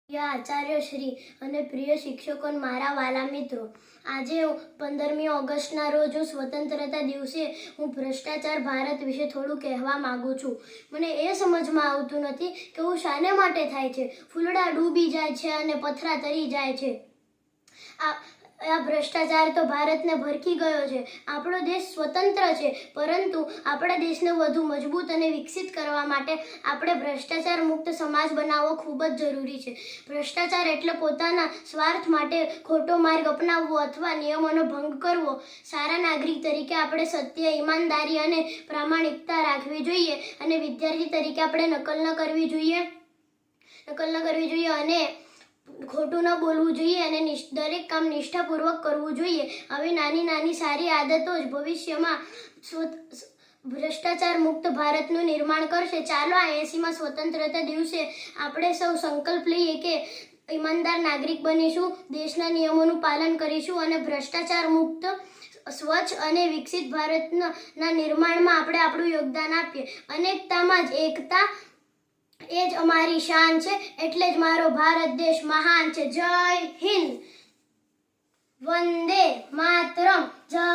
પ્રિય આચાર્યશ્રી અને પ્રિય શિક્ષકો અને મારા વાલા મિત્રો, આજે 15મી ઓગસ્ટના રોજ સ્વતંત્રતા દિવસે હું ભ્રષ્ટાચાર ભારત વિશે થોડું કહેવા માંગુ છું. મને એ સમજમાં આવતું નથી કે હું શાને માટે થાય છે. ફૂલડા ડૂબી જાય છે અને પથરા તરી જાય છે. આ ભ્રષ્ટાચાર તો ભારતને ભરખી ગયો છે. આપણો દેશ સ્વતંત્ર છે, પરંતુ આપણા દેશને વધુ મજબૂત અને વિકસિત કરવા માટે આપણે ભ્રષ્ટાચાર મુક્ત સમાજ બનાવવો ખૂબ જ જરૂરી છે. ભ્રષ્ટાચાર એટલે પોતાના સ્વાર્થ માટે ખોટો માર્ગ અપનાવવો અથવા નિયમોનો ભંગ કરવો. સારા નાગરિક તરીકે આપણે સત્ય, ઈમાનદારી અને પ્રામાણિકતા રાખવી જોઈએ અને વિદ્યાર્થી તરીકે આપણે નકલ ન કરવી જોઈએ અને ખોટું ન બોલવું જોઈએ અને દરેક કામ નિષ્ઠાપૂર્વક કરવું જોઈએ. આવી નાની નાની સારી આદતો જ ભવિષ્યમાં ભ્રષ્ટાચાર મુક્ત ભારતનું નિર્માણ કરશે. ચાલો આ 80મા સ્વતંત્રતા દિવસે આપણે સૌ સંકલ્પ લઈએ કે ઈમાનદાર નાગરિક બનીશું, દેશના નિયમોનું પાલન કરીશું અને ભ્રષ્ટાચાર મુક્ત, સ્વચ્છ અને વિકસિત ભારતના નિર્માણમાં આપણે આપણું યોગદાન આપીએ. અનેકતામાં જ એકતા, એ જ અમારી શાન છે. એટલે જ મારો ભારત દેશ મહાન છે. જય હિન્દ, વંદે માતરમ. જય